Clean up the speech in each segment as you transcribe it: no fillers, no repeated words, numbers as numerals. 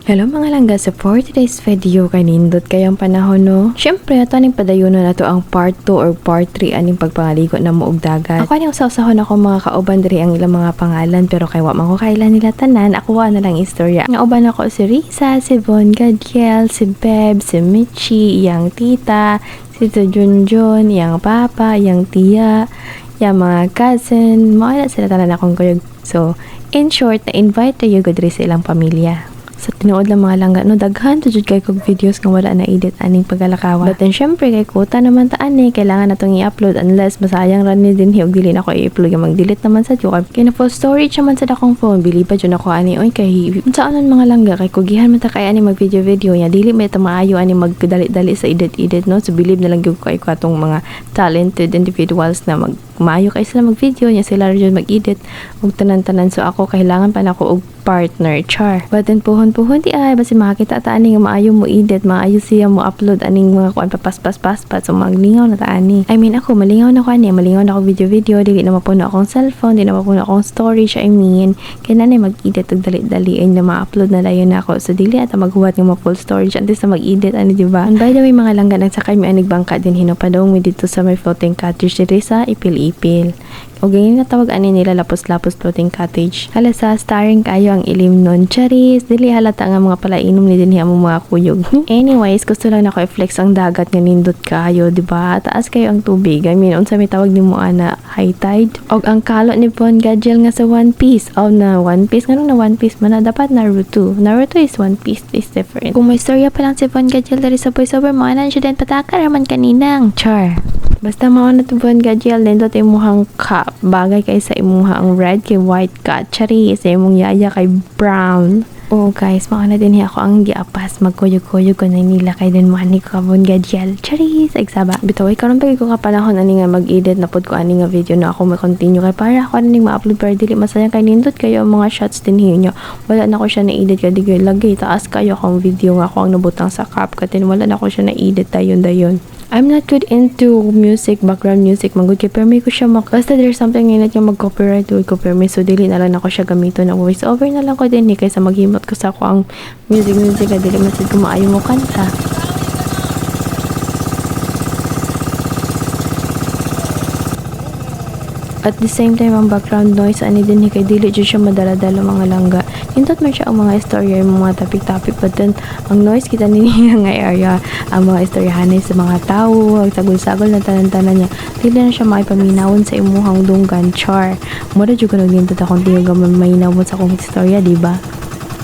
Hello mga langga, so for today's video kay nindot kayang panahon no. Syempre ato aning padayunon nato ang part 2 or part 3 aning pagpangaligo na muog dagat. Ako aning usahon ako mga kauban diri ang ilang mga pangalan pero kay wa man ko kailan nila tanan, ako na lang istorya. Nga uban ako si Risa, si Von Gadiel, si Beb, si Michi, yang tita, si Junjun, yang papa, yang tia, yang mga cousin, mga sila tanan akong kuyog. So, in short, na-invite tayo ko diri sa ilang pamilya. Sa tinuod lang mga langga, no, daghan to jud kay kog videos nga wala na edit aning pagkalakawa. But then syempre kay kuta naman ta ani, kailangan natong i-upload unless masayang ra ni din hiog dili na ko i-upload nga mag-delete naman sa tiyo. Kay na full storage naman sa dakong phone, bili pa jud ako ani oy kay saanon mga langga kay kugihan man ta kay ani mag video nya dili may ta maayo ani magdali-dali sa edit no. So believe na lang gyud ko kay atong mga talented individuals na maayo kay sila mag-video nya, sila rin mag-edit ug tanan-tanan. So ako kailangan pa nako og partner, char. But then puhon di ay basi makita ta ani nga maayo mo edit, maayo siya mo upload aning mga kuan papaspas so maglingaw na ta ani. I mean ako malingaw na ko ani, malingaw na ako video dili na mapuno akong cellphone, di na mapuno akong storage. I mean kay nanay mag-edit og dali-dali ay na ma-upload na dayon ako. So dili ata maghuwat nga full storage antes na mag-edit ani, di ba? And by the way mga langga, nagsakay mi anig bangka din hinopadong mi dito sa may floating cottage diri sa Ipil-Ipil. O ganyan natawag ani nila lapos-lapos floating cottage. Hala sa starring kayo ang ilim nun. Charis, dili halata nga mga palainom ni dinhi ang mga kuyog. Anyways, gusto lang nako i-flex ang dagat nga nindot kayo, di ba? Taas kayo ang tubig. I mean, unsa may tawag nimo ana, high tide. Og ang kalot ni Von Gadiel nga sa One Piece. Oh, na One Piece ngano na One Piece man na dapat Naruto. Naruto is One Piece, is different. Kung may storya pa lang si Von Gadiel dari sa voiceover mo, anan siya din patakar man kaninang. Char. Basta mao na to Von Gadiel, nindot imuhang cup. Bagay kay sa imuha ang red kay white ka. Chari, sa imong yaya kay brown. Oh guys, mao na din ako ang giapas magkuyog-kuyog ko na nila kay din mo ani ko Von Gadiel. Chari, sa eksaba. Bitaw karon pa ko kapalahon ani nga mag-edit na pod ko ani nga video na ako ma-continue kay para ako ani ma-upload pero dili masayang kay nindot kayo ang mga shots din niyo. Wala na ko siya na-edit kay digay lagay taas kayo akong video nga ako ang nabutang sa CapCut din wala na ko siya na-edit dayon. I'm not good into music, background music, magud kay permi ko siya basta there's something in it nga mag-copyright ko permi, so dili na lang ako siya gamiton na voice over na lang ko din kaysa maghimot ko sa ako ang music na dili man sad ko maayo mo kanta. At the same time, ang background noise, ani din kay dili dyan siya madala-dala mga langga. Hindot man siya ang mga istorya, yung mga topic-topic, but then, ang noise kita nila nga area, ang mga istoryahanay sa mga tao, ang sagol-sagol na tanan-tanan niya, dili na siya maipaminawon sa imuhang dunggan, char. Mura dyan ko nagdindot akong tiyog ang maminawon sa akong istorya, diba?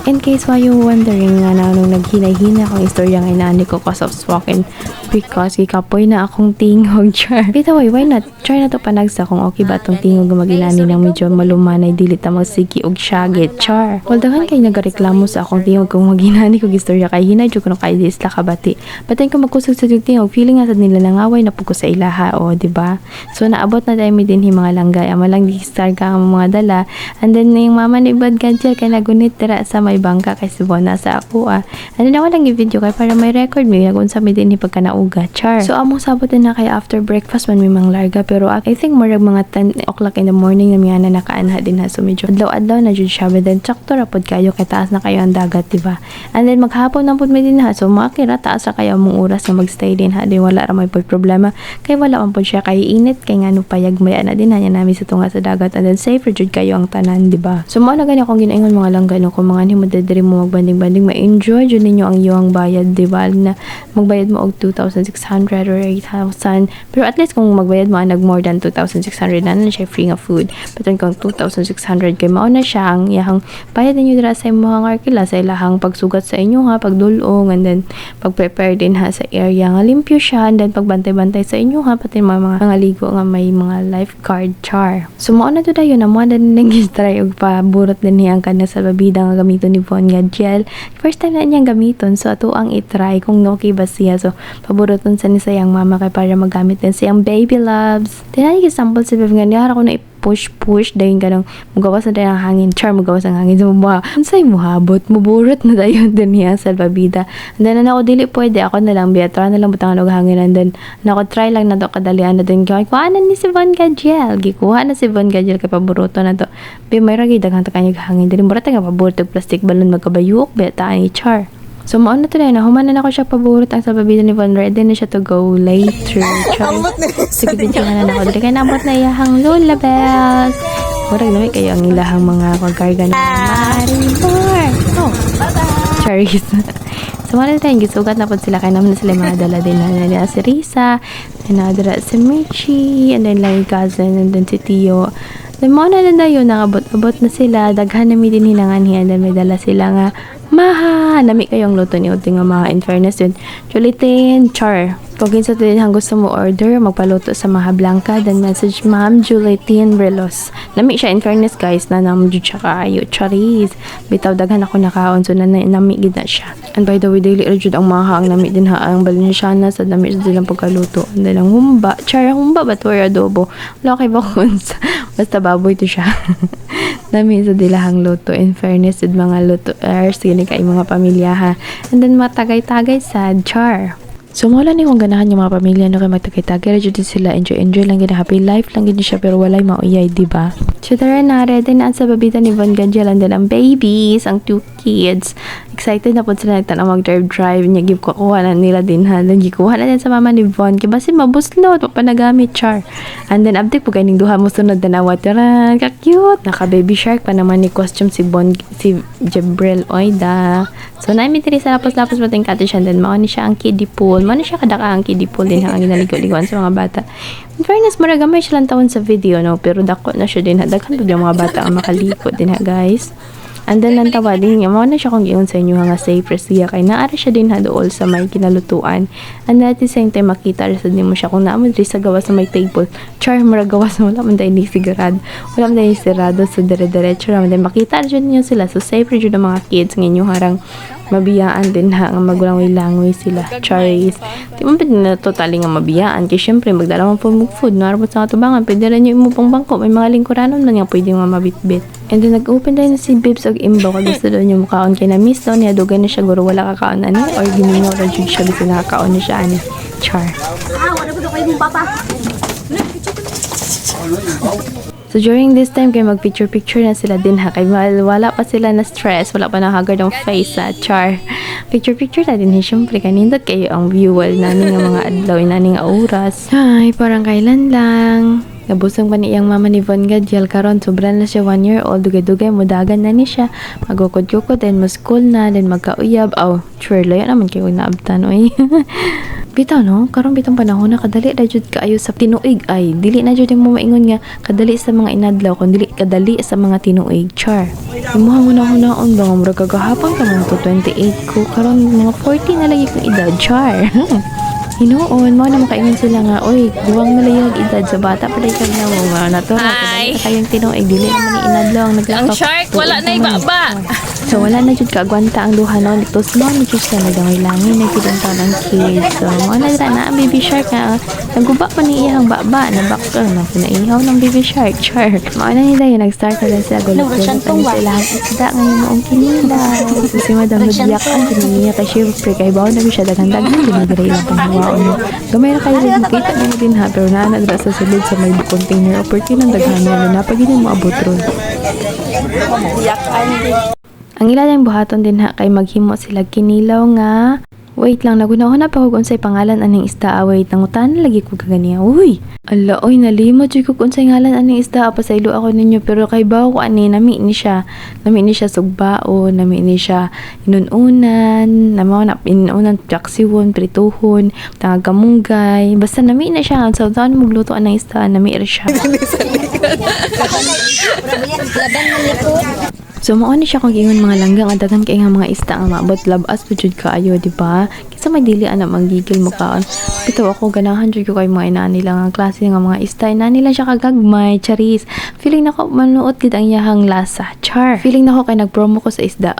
In case why you wondering nga na nung naghinay-hina akong istorya nga inaani ko cause of spoken because kikapoy na akong tingog, char. Bitaw, why not? Try na to panagsa kung okay ba itong tingog nga mag-inani ng medyo malumanay dili ta magsigi og syagit, char. Well, daghan kay nagareklamo sa akong tingog kung mag-inani kog istorya kay hinay jud ko kay isla kabati. But then kung magkusog sa tingog, feeling nga sad nila nangaway na pugko sa ilaha, o di ba? So naabot na dai mi dinhi mga langgay, ama lang di-star ka ang mga dala. And then yung mama ni Von Gadiel kay nagunit tira sa may bangka kay si Bona sa ako ano na walang i-video kay para may record mi nagunsa mi dinhi pagka nauga, char. So among sabot na kay after breakfast man mi mang larga pero I think more mga 10 o'clock in the morning na miya na nakaanha din ha, so medyo adlaw-adlaw na jud siya, but then sakto ra pod kayo kay taas na kayo ang dagat, diba? And then maghapon na pod mi din ha, so makira taas ra kayo mong oras na magstay din ha, di wala ra may problema kay wala man pod siya kay init kay ngano payag maya na din ha niya nami sa tunga sa dagat, and then safe jud kayo ang tanan, diba? So mao na gani akong ginaingon mga langga no, kung mga nimo diri mo magbanding-banding ma-enjoy jud ninyo ang iyong bayad, diba? Na magbayad mo og 2,600 or 8,000, pero at least kung magbayad mo nag more than 2,600 na siya free nga food, but kung 2,600 kay mao na siya ang iyang bayad ninyo dira sa imong arkila sa ilahang pagsugat sa inyo ha, pagdulong, and then pag-prepare din ha sa area nga limpyo siya, and then pagbantay-bantay sa inyo ha, pati mga ligo nga may mga lifeguard, char. So mao na to dayon na mo na din nag-try og paburot din niya ang kana sa babida nga gamiton ni Von Gadiel. First time na niyang gamiton, so ato ang i-try kung okay ba siya. So paburoton sa ni sayang mama kay para magamit din siyang baby loves. Tinay example si Bev nga niya ko na push dayon kanang mugawas na dayon ang hangin. Char mugawas ang hangin sa mga unsay muhabot muburot na dayon din niya salbabida. And then ako dili pwede ako na lang biatra na lang butangan og hangin and then nako try lang na to kadalian na din kay kuha na ni si Von Gadiel gikuha na si Von Gadiel kay paboruto na to bi may ra gid daghang kanyang hangin dili mura ta nga paborto plastic balon magkabayuk beta ni Char. So, mauna to na, humanan ako siya paborot ang sababida ni Von. Ready na siya to go later. Sige, bintihan na ako. Dili kaya nabot na iyahang Lola Bells. Murag namin kayo ang ilahang mga pagkarga ng Marimar. Oh, Charis. So, wala tayong gisugat na po sila. Kaya naman na sila mga dala din na si Risa, na si Michi, and then lang yung cousin, and then si Tio. Then, mauna na yun, nakabot-abot na sila. Daghan na may din hinangan hiyan. Then, may dala sila nga maha, nami kayong luto ni Uting nga mga in fairness yun. Julitin, Char. Kung kinsa din hang gusto mo order, magpaluto sa Maha Blanca, then message Ma'am Julitin Relos. Nami siya in fairness guys, na naman jud siya kaayo. Charis. Bitaw daghan ako nakaon, so nami gid na siya. And by the way, daily jud ang maha ang nami din ha, ang Balenciana sa nami sa dilang pagkaluto. And then ang humba, Char, humba ba to or adobo? Wala kay bakons. Basta baboy to siya. Nami sa dilahang luto. In fairness, with mga lutoers, gini kay mga pamilya ha. And then matagay-tagay sa Char. So, mawala ni kung ganahan yung mga pamilya no kay magtagay-tagay. Radyo din sila. Enjoy lang gina. Happy life lang gina siya. Pero walay mauyay, diba? So, tara na. Ready na ang sababita ni Von Gadiel. And then ang babies, ang 2 kids. Excited na po sila nagtanong mag-drive. Niya, kukuha na nila din ha. Then, gikuha na din sa mama ni Von. Kaya basi mabuslot. Mapanagamit, Char. And then, update po kayong duha mo sunod na nawa. Tara, ka-cute. Naka-baby shark pa naman ni costume si Jebrel Oida. So, naimitiri sa lapos-lapos mo tayong kati siya. And then, mauni siya ang kiddie pool. Mauni siya kadaka ang kiddie pool din ang ginaligo-liguan sa mga bata. In fairness, maragamay siya lang taon sa video, no? Pero dako na siya din. Daghan po yung mga bata ang makaliko din ha, guys. And then, ang tawa din niya, mauna siya kung iyon sa inyo nga safe rest siya. Kaya naara siya din ha dool sa may kinalutuan. And at the same time, makita rin sa din mo siya kung naamad rin sa gawas sa may table. Char, maragawas na wala man dahil ni sigurado. Wala man dahil sigurado sa dire-diretso naman. Then, makita rin niyo sila. So, safe rin ng mga kids. Ngayon harang mabiyaan din ha, ang magulangoy-langoy sila. Charis. Di mo pwede na totally nga mabiyaan. Kaya syempre, magdala mo po food. Narapot sa katubangan. Pwede rin yung imupang bangko. May mga lingkuranon man nga pwede nga mabitbit. And then, nag-open tayo na si Bibs og imbaw. Kag gusto doon yung mukhaon kay na miss daw niya. Dugay na siya. Guro wala kakaon ani. Or gimingaw na jud siya. Gusto nakakaon na siya ani. Char. Wala ko kayo mong papa. So, during this time, kayo mag-picture-picture na sila din ha. Kaya wala pa sila na stress. Wala pa na haggard ang face sa Char. Picture-picture na din. Siyempre, kanindot kayo ang viewer namin ng mga adlaw, namin nga oras. Ay, parang kailan lang. Nabusong pa ni iyang mama ni Von Gadiel karon sobra na siya 1 year old dugay-dugay mudagan na ni siya magukod-kukod then mo school na then magkauyab sure layo naman kayo naabtan oy. Bitaw no karon bitong panahon na kadali ra jud kaayo sa tinuig ay dili na jud mo maingon nga kadali sa mga inadlaw kun dili kadali sa mga tinuig. Char imuhang una-unaon ba nga murag kagahapon ka man to 28 ko karon mga 40 na lagi kong edad. Char Hinoon, mo na makaingon sila nga, oy, duwang nalayag edad sa bata pa dahil na mo, natural, kayong tinuig, dili naman ni inadlaw, Ang shark, wala na ibaba. So, wala na jud kaagwanta ang duha no, dito small ni jud siya nagangoy langin, nagpiduntaw ng kids. So, mo na dira na ang baby shark nga, naguba pa ni iyang baba, nabakal, na pinaihaw ng baby shark, Char. Mo na nila yun, nag-start na rin sila, gulat-gulat pa sila ang isda, ngayon mo ang kinila. So, si Madam Nagyakan, pininiya kay syempre, kay bawa na siya, dagan-dagan, dinagara ilang panghawa. Gamay na kayo rin kita na din ha pero naanadra sa silid sa may container o perti ng daghan na napagin mo abot ron. Ang ilang buhaton din ha kay maghimo sila kinilaw nga wait lang nagunahon na pa kung unsay pangalan aning isda wait nangutan lagi ko kaganiya uy ala oy nalimot jud ko kung unsay ngalan aning isda pasaylo ako ninyo pero kay bawo ko ani nami ni siya sugbao nami ni siya inununan namo na inunan paksiwon prituhon tagamunggay basta nami na siya sa taon magluto anang isda nami ra siya. So mao ni siya kung ingon mga langgang ang daghan kay nga mga isda nga maabot labas pa jud kaayo di ba? Kisa may dili ana manggigil mo kaon. Bitaw ako ganahan jud ko kay mga ina nila nga klase nga mga isda ina nila siya kagagmay charis. Feeling nako manuot gid ang yahang lasa. Char. Feeling nako kay nagpromo ko sa isda.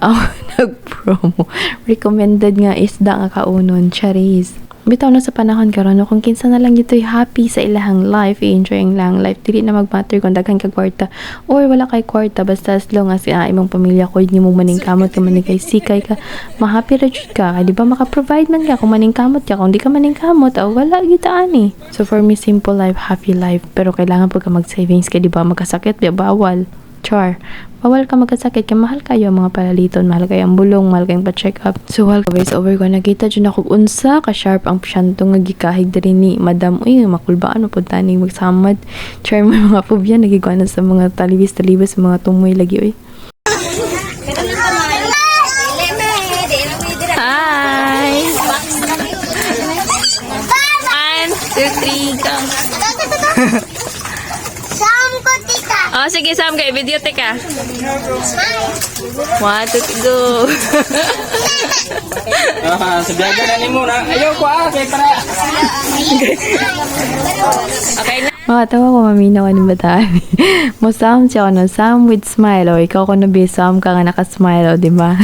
Nagpromo. Recommended nga isda nga kaunon charis. Bitaw na sa panahon karon no, kung kinsa na lang dito'y happy sa ilahang life, i-enjoy ang lang life, dili na mag-matter kung daghan kag kwarta or wala kay kwarta, basta as long as imong pamilya ko hindi mo maningkamot ka maning kay sikay ka, ma-happy ra jud ka, di ba maka-provide man ka kung maningkamot ka, kung di ka maningkamot o wala kita ani. So for me, simple life, happy life, pero kailangan pag ka mag-savings ka, di ba magkasakit, di bawal. Char. Bawal ka magkasakit kaya mahal kayo ang mga palaliton, mahal kayo ang bulong, mahal kayong pa-check up. So while voice over ko nakita dyan ako unsa ka sharp ang psyanto nga gikahig diri ni Madam uy makulbaan mo pud tani magsamad. Char may mga phobia nagiguan sa mga talibis sa mga tumoy lagi uy. Hi. 1, 2, 3 go. Oh, sige, Sam, kay video teka. 1, 2, 3, go. Sabiaga na ni mo na. Ayaw ko kay para. Okay na. Tawa ko maminaw ni bataan. Mo Sam siya no, Sam with smile o ikaw ko na be Sam ka nga naka-smile o, di ba?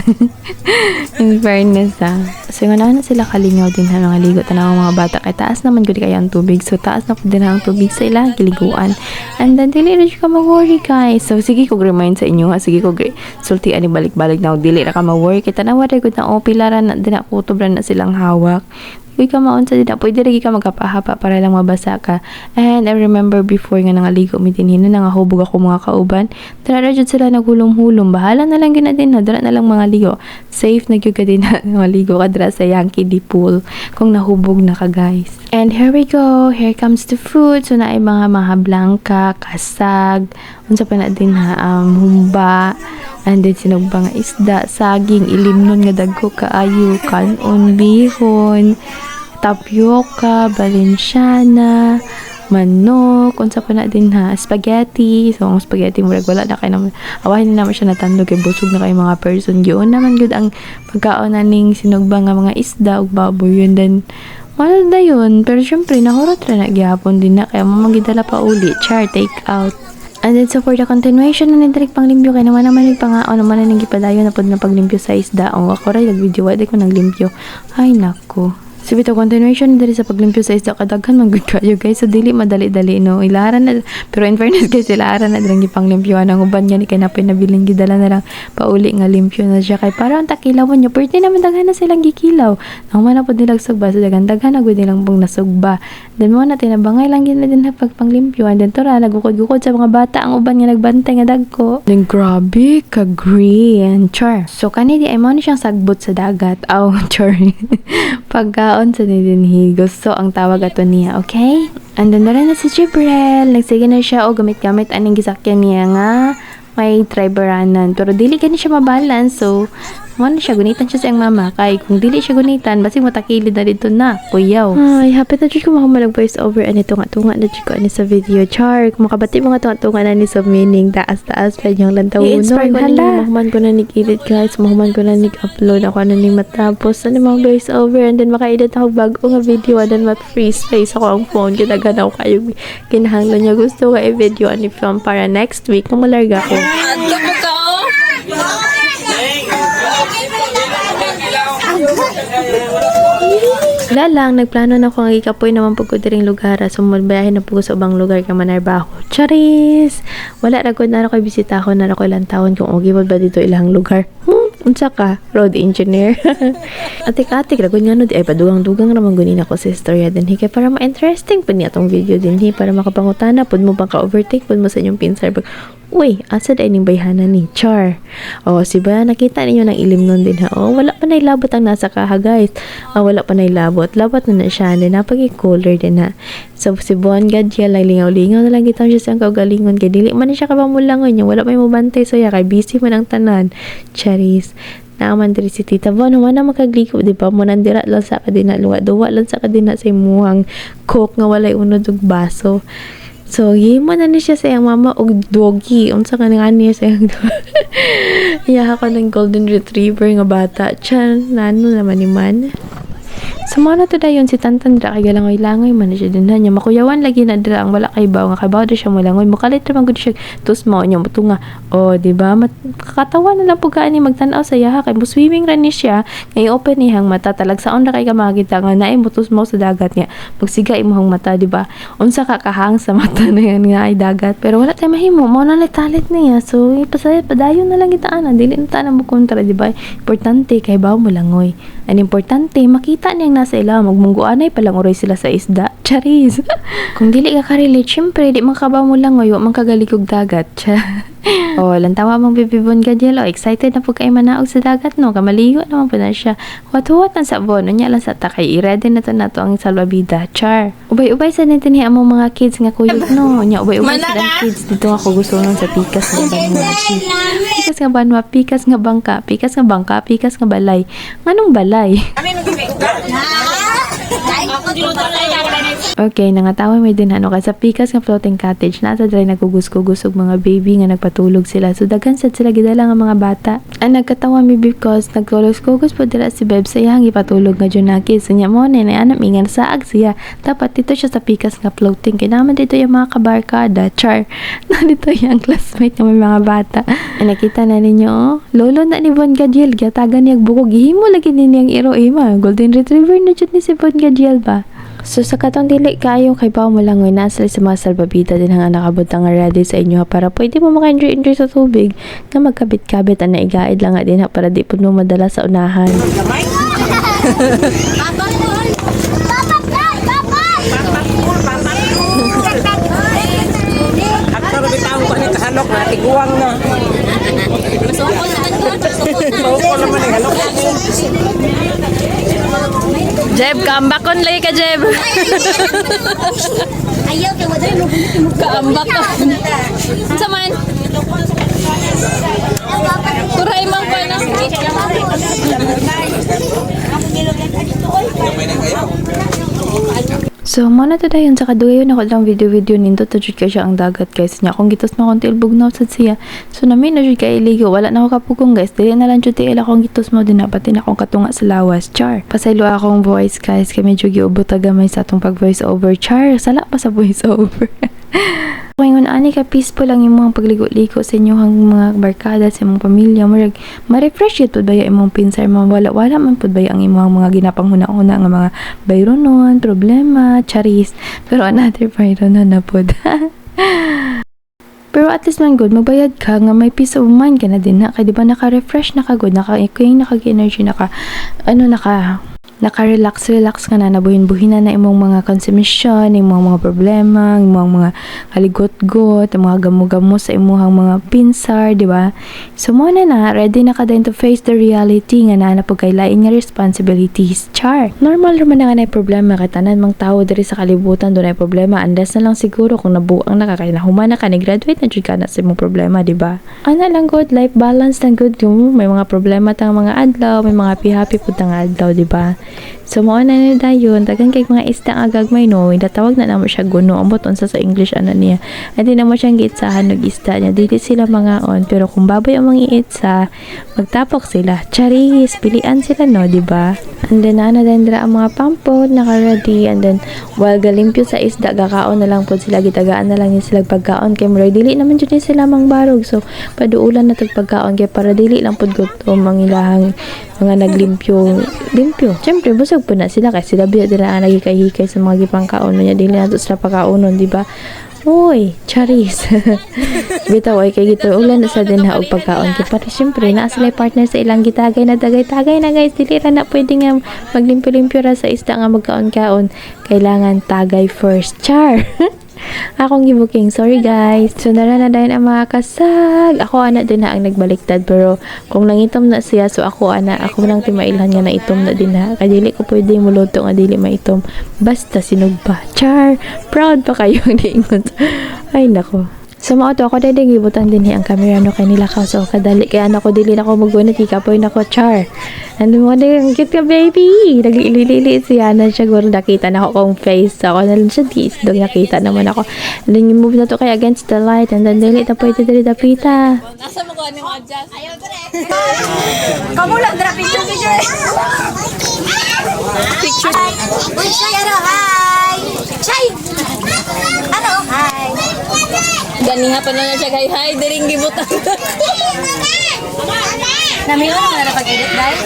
In fairness So nga na sila kalingaw din ha mga ligo tanaw mga bata kay taas naman gud kay ang tubig. So taas na pud din ang tubig sa ilang kiliguan. And then dili ra ka mag-worry guys. So sige ko remind sa inyo ha, sige ko sulti ani balik-balik na dili ra ka mag-worry kay tanaw ra gud na pilaran na din ako tubran na silang hawak. Uy ka maon sa dida, pwede lagi ka magkapahapa para lang mabasa ka. And I remember before nga nangaligo mi dinhin na nangahubog ako mga kauban. Dara jud sila nagulong-hulong. Bahala na lang gina din na dara na lang mga ligo. Safe na gyud ka din na maligo ka dira sa Yankee Deep Pool kung nahubog na ka guys. And here we go. Here comes the food. So naay mga blangka, kasag, unsa pa na din humba. And then sinugbang nga isda, saging, ilimnon nga dagko kaayo, kanon, bihon, tapioca, balenciana, manok, unsa pa na din spaghetti. So ang spaghetti murag wala na kay naman. Awahin na naman siya natandog kay busog na kay mga person. Giyon naman gud ang pagkaon ning sinugbang nga mga isda ug baboy yun then wala na yun. Pero syempre nahurot ra na gyapon din na kaya mamagidala pa uli. Char take out. And then so for the continuation na nidrik panglimpyo kay naman nagpangaon naman na gipadayon na pod na paglimpyo sa isda. O ako ray nagvideo wa di ko naglimpyo. Ay nako. So bitaw continuation diri sa paglimpyo sa isda kadaghan man gud kayo guys. So dili madali-dali no. Ilaran na pero in fairness guys ilaran na dirang gipanglimpyoan ang uban nga ni kay napay nabiling gidala na lang pauli nga limpyo na siya kay para ang takilawon niyo perti naman daghan na silang gikilaw. Nang man pod nilang sugba so daghan na gud nilang pong nasugba. Then mo na tinabangay lang gid na din na pagpanglimpyoan. Then tora nagukod-gukod sa mga bata ang uban nga nagbantay nga dagko. Then grabe ka green char. So kani di ay mo ni siyang sagbot sa dagat. Aw char. Pagkaon sa dinhi gusto ang tawag ato niya, okay? And then na si Jibril, nagsige na siya o gamit-gamit aning gisakyan niya nga may triberanan pero dili gani siya mabalance so mo na siya gunitan siya sa iyang mama kay kung dili siya gunitan basig matakilid na dito na kuyaw. Ay happy na jud ko makamulag voice over ani tunga-tunga na jud ko ani sa video char kung makabati mga tunga-tunga na ni sa meaning taas-taas pa yung lantawon no hala mahuman ko na nig-edit guys mahuman ko na nig-upload ako na ning matapos ani mga voice over and then maka-edit ako bago nga video and then free space ako ang phone kinagan ako kayo kinahanglan niya gusto ka i-video ani film para next week kung malarga ko. Adto mo ka oh. Lalang, nagplano na ko nga ikapoy naman pag diring lugar. So, magbayahin na po sa ubang lugar ka manarbaho. Charis! Wala na ko na ako bisita ko na ako ilang taon kung okay ba dito ilang lugar. Unsa ka? Road engineer. Atik-atik, ragod nga no, di ay padugang-dugang naman gunin ako sa istorya din. Kaya para ma-interesting pa niya tong video din. Para makapangutana, pud mo pang ka-overtake, pud mo sa inyong pinsar. Uy, asa da ining bayhana ni Char. O, si ba nakita ninyo ng ilim nun din ha. O, wala pa nailabot ang nasa kaha guys. O, wala pa nailabot. Labot na siya. Then, napag-color din ha. So, si Buwan Gadya lang lingaw-lingaw na lang kita siya sa kaugalingon. Kaya dili man siya kapamulangon niya. Wala pa yung mabantay. So, ya, kay busy man ang tanan. Charis. Naaman diri si Tita Von, naman na makagligo, di ba? Munan dira lang sa kadina. Duwa lang sa kadina sa imuhang coke nga walay unod og baso. So, yimo na ni siya sa iyang mama og doggy. Unsa ka nga niya sa iyang Iya ako ng golden retriever nga bata. Chan, nano naman ni man. Sa mga to dayon si Tantan dra kay galangoy-langoy man na siya din niya makuyawan lagi na dra ang wala kay baw nga kabaw dra siya molangoy mukalit ra man gud siya tusmo niya mutunga oh di ba kakatawa na lang pug kaani magtan-aw sa yaha kay swimming ra ni siya kay open niyang mata talagsaon ra kay ka makita nga naay mutusmo sa dagat niya magsiga imong mata di ba unsa ka kahang sa mata na yan nga ay dagat pero wala tay mahimo mo na talit niya so ipasayat padayon na lang itaanan dili na ta na mo kontra di ba importante kay baw molangoy ang importante makita niyang nasa ilaw magmungguanay palang uray sila sa isda charis kung dili ka ka-relate syempre di man ka ba molangoy wa man kagalikog dagat oh lantawa mong bibibon ka Jill excited na po kay manaog sa dagat no kamaligo naman po na siya huwat-huwat na sa bon unya lang sa takay i-ready na to ang salvavida char ubay-ubay sa natin niya among mga kids nga kuyog no unya ubay-ubay sa lang kids dito ako gusto nun sa pikas nga banwa pikas nga banwa pikas nga bangka pikas nga bangka pikas nga balay nganong balay okay nangatawa may din ano kay sa pikas nga floating cottage nasa dry nagugus-kugus og mga baby nga nagpatulog sila so daghan sad sila gidala nga mga bata ang nagkatawa mi because nagkulos-kugus po dira si Beb sa iyang ipatulog nga junaki so nya mo na anam ingan saag siya dapat dito siya sa pikas nga floating kay naman dito yung mga kabarkada char na dito yung classmate nga may mga bata nakita na ninyo oh lolo na ni Von Gadiel gatagan niyag bukog gihimo lagi niyang iro ima golden retriever na jud ni si Von Gadiel ba. So sa katong dili kayo kay Pao mo lang nasa sa mga salbabida din nga nakabot nga ready sa inyo para pwede mo maka-enjoy sa tubig nga magkabit-kabit ang naigaid lang nga din para di po mo madala sa unahan. Aktor bitaw ko ni kahanok na tiguang na. Masukol naman ni hanok. Jeb, kaambakon lagi ka, Jeb. Ayaw kay wadre mo bulit mo Kaambak ka. Saman. Kuray mang pa na. So, muna to dayon sa kadugayon ako lang video ninto to jud ka siya ang dagat guys nya kung gitos mo konti ilbog na sad siya so namin na jud kay iligo wala na ako kapugong guys dili na lang jud ila akong gitos mo din pati na akong katunga sa lawas char pasaylo akong voice guys kay medyo giubot gamay sa atong pag voice over char sala pa sa voice over ngayon ani ka peaceful lang yung mga pagligo-ligo sa inyong mga barkada sa imong pamilya ma-refresh yun pud ba imong pinsar wala man pud ba ang imong mga ginapanghuna-una nga mga bayronon problema charis pero another bayronon na pud pero at least man good magbayad ka nga may peace of mind ka na din na kay di ba naka-refresh na ka good naka-energy naka-relax ka na nabuhin-buhinan na imong mga consumption, imong mga problema, imong mga kaligot-got, mga gamo-gamo sa imong mga pinsar, di ba? So mo na ready na ka din to face the reality nga na pag kailain nga responsibilities. Char. Normal naman na nga na problema kay tanan mang tao diri sa kalibutan do na problema unless na lang siguro kung nabuang na ka kay nahuman na ka ni graduate na jud ka na sa imong problema, di ba? Ana lang good life balance lang good yung may mga problema tang mga adlaw, may mga happy pud tang adlaw, di ba? So mo na ni dayon dagan kay mga isda nga gagmay no tawag na namo siya guno ambot unsa sa English ano niya adi na mo siyang giitsahan og isda niya dili sila mga on pero kung baboy ang mga iitsa magtapok sila charis pilian sila no di ba and then ana dendra ang mga pampod naka-ready and then while galimpyo sa isda gakaon na lang pod sila gitagaan na lang sila pagkaon kay mura dili naman jud ni sila mangbarog so paduulan na tag pagkaon kay para dili lang pod gutom ang ilahang mga naglimpyo syempre busog po na sila kasi sila biya dila nagikay-hikay sa mga gipangkaon niya dili na to sila pagkaunon di ba Uy, charis. Bitaw ay kay gito ulan sa din ha og pagkaon kay pati syempre naa sila partner sa ilang gitagay na tagay na guys dili ra na pwede nga maglimpyo-limpyo ra sa isda nga magkaon-kaon kailangan tagay first char. Akong gibuking. Sorry guys. So nara na dayon ang mga kasag. Ako ana din na ang nagbaliktad pero kung nangitom na siya so ako lang timailhan nga na itom na din ha. Kay dili ko pwede muluto nga dili maitom. Basta sinugba. Char. Proud pa kayo ni ingon. Ay nako. So mao to ako dili gibutan din ang camera no kay nila ka so kadali kay ana ko dili na ko maggunit ikapoy na ko char. Ano mo din cute ka baby. Naglilili siya na siya guro nakita na ako kong face. So, ako na lang siya dog nakita naman ako. And then you move na to kay against the light and then dili ta pwede dili dapita. Nasa mo ko ano yung adjust? Kamu lang dra picture. Picture. Uy, Chay, ano? Hi! Chay! Ano? Hi! Ganiha pa na siya kay hi. Diring gibutan. Namiho na na pag-edit, guys?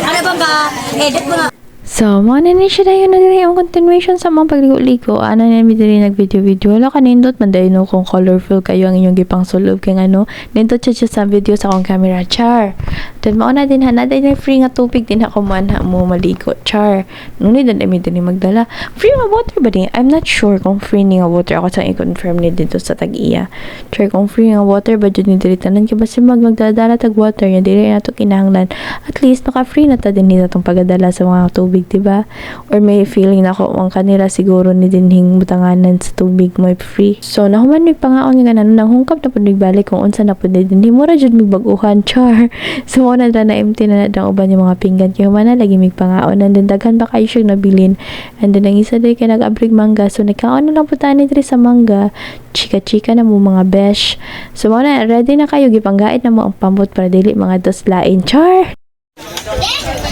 Ano ba ba? Edit mo nga. So, mo na ni siya dayon na diri ang continuation sa mga pagligo-ligo. Ano na mi diri nag-video-video. Wala ka nindot man dayon no kung colorful kayo ang inyong gipang sulob kay ano. Nindot siya sa video sa akong camera. Char. Then mao na din hanaday na free nga tubig din ako man mo maligo. Char. Nuni din mi diri magdala. Free nga water ba din? I'm not sure kung free ni nga water ako sa i-confirm ni dito sa tag-iya. Char kung free nga water ba jud ni diri tanan kay basi magdadala tag water nya diri na to kinahanglan. At least maka free na ta din nila tong pagadala sa mga tubig, diba? Or may feeling na ako ang kanila siguro ni dinhing butanganan sa tubig mo free. So nahuman mig pangaon nga nanon nang hungkap na pud balik kung unsa na pud dinhi mo ra jud mig bag-uhan. Char. So na na empty na dang uban yung mga pinggan kay humana lagi mig pangaon and then daghan ba kayo siyang nabilin. And then ang isa day kay nag-abrig mangga, so nagkaon na lang pud tani diri sa mangga. Chika-chika na mo mga besh. So mo na ready na kayo gipanggait na mo ang pambot para dili mga doslain. Char.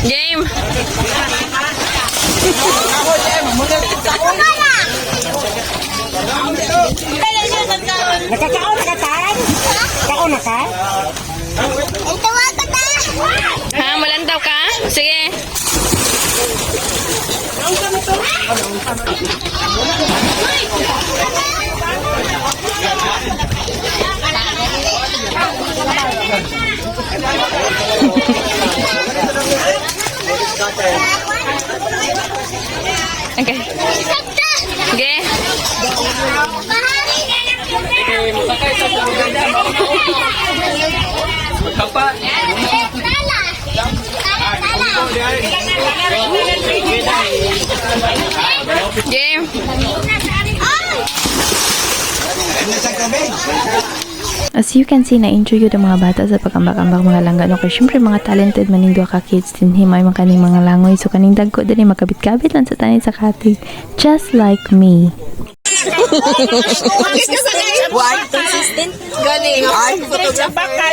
Game. Nakakaon na ka, Tan? Kaon na ka? Ha, malandaw ka? Sige. Okay. Okay. Game. As you can see, na-enjoy yun ang mga bata sa pagambak-ambak mga langgano. Kaya syempre mga talented maning duha ka kids din himay mga kaning mga langoy. So kaning dagko din makabit-kabit lang sa tanin sa katig. Just like me. Galing.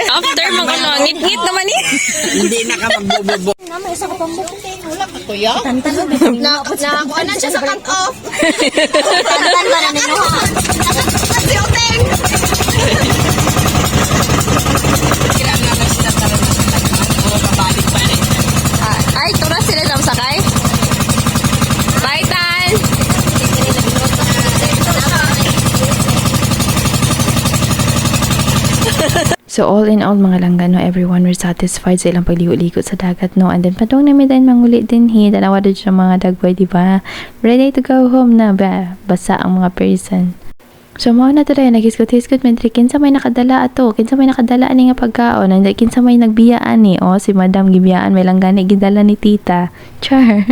After mga ngit-ngit naman eh. Hindi na ka magbububo. Nakakuha na siya sa cut-off. Tantan ba na nino? Ay, tura sila lang sakay. Baitan. So all in all mga langgano, everyone were satisfied sa ilang pagligo-ligo sa dagat, no? And then padong namin din manguli din tanawa din siya mga dagway, diba? Ready to go home na ba? Basa ang mga person. So mao na tuloy nagisgot-hisgot man kinsa may nakadala ato, kinsa may nakadala ani nga pagkaon, and kinsa may nagbiyaan ni, oh si Madam gibiyaan may langgani gidala ni tita. Char.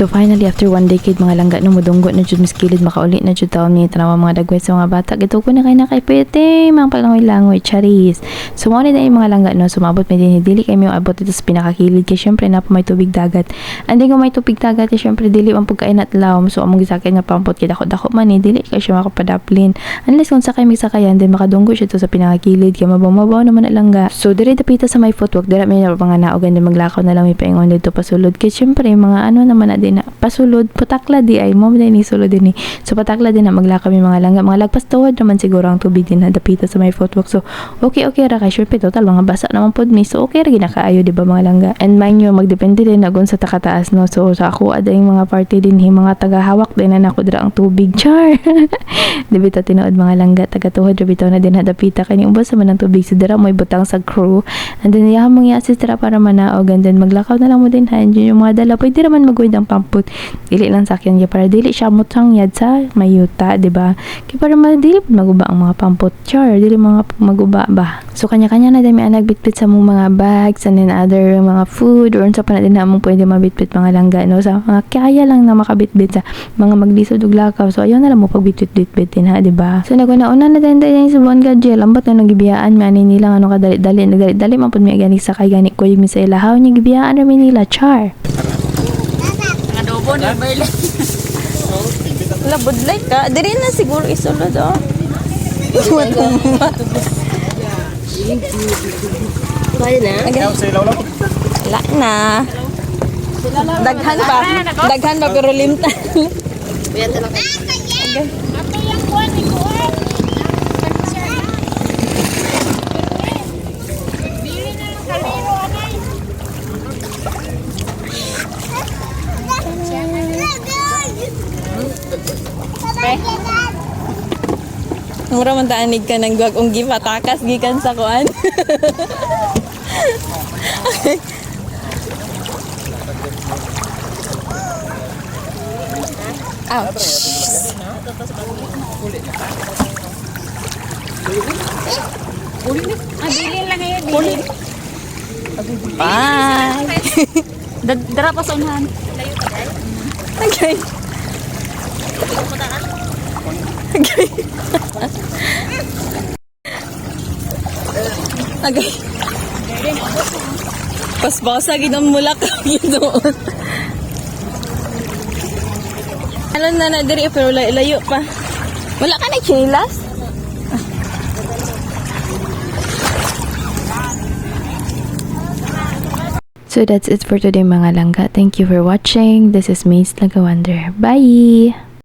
So finally, after 1 decade mga langga no mudunggo na jud miskilid makauli na jud taon ni tanawa mga dagway sa mga bata. Gito ko na kay pwede mga palangoy-langoy charis. So mo ni mga langga no sumabot may din dili kay mo abot dito sa pinakakilid kay syempre na pa may tubig dagat. Andi ko may tubig dagat kay syempre dili man pagkain at lawom. So among gisakin nga pampot kay dako man ni dili kay siya makapadaplin. Unless kung sakay misakayan din makadunggo siya to sa pinakakilid kay mabaw naman na langga. So dire dapita sa may footwalk dira may mga naogan din maglakaw na lang may paingon dito pasulod kay syempre mga ano naman na din na pasulod patakla di ay mo din ni sulod din ni so patakla din na maglakaw may mga langga mga lagpas tuwad naman siguro ang tubig din na dapita sa may footwalk. So okay ra kay sure total mga basa naman pod mi so okay ra ginakaayo di ba mga langga. And mind you magdepende din na gun sa takataas no. So sa ako adayong mga party din mga tagahawak din na nako dira ang tubig. Char. Dibita tinuod mga langga taga-tuhod dibitaw na din na dapita kani ubos man ang tubig so dira mo'y butang sa crew and then yaha mong i-assist dira para manaog and then maglakaw na lang mo din ha yung mga dala pwede ra man maguyod ang maabot dili lang sakyan niya para dili siya mutangyad sa mayuta, di ba? Kaya para madili maguba ang mga pampot char, dili mga maguba ba. So kanya-kanya na dami ang nagbitbit sa mong mga bags and then other mga food or sa pa na din namong pwede mabitbit mga langga, no? Sa mga kaya lang na makabitbit sa mga maglisod ug lakaw. So ayaw na lang mo pagbitbit-bitbit din ha, di ba? So naguna-una na din sa buwan ka jail, lambat na nagibiyaan man nila ano kadali-dali nagdali man pud mi gani sa kay gani ko yung sa ilahaw niya gibiyaan ra mi nila char. Adobo ni Berlin. Labudlay ka. Diri na siguro isulod oh. Kaya na. Wala na. Daghan pa. Daghan pa pero limtan. Mura man taanig ka ng guwag ung gipatakas gikan sa kuan. Ouch. Bye. Dara pa sa unahan. Okay. Okay. Okay. Pasbasa gid ang mulak gid doon. Ano na diri pero layo pa. Wala ka na chilas? So that's it for today mga langga. Thank you for watching. This is Mace Lagawander. Bye!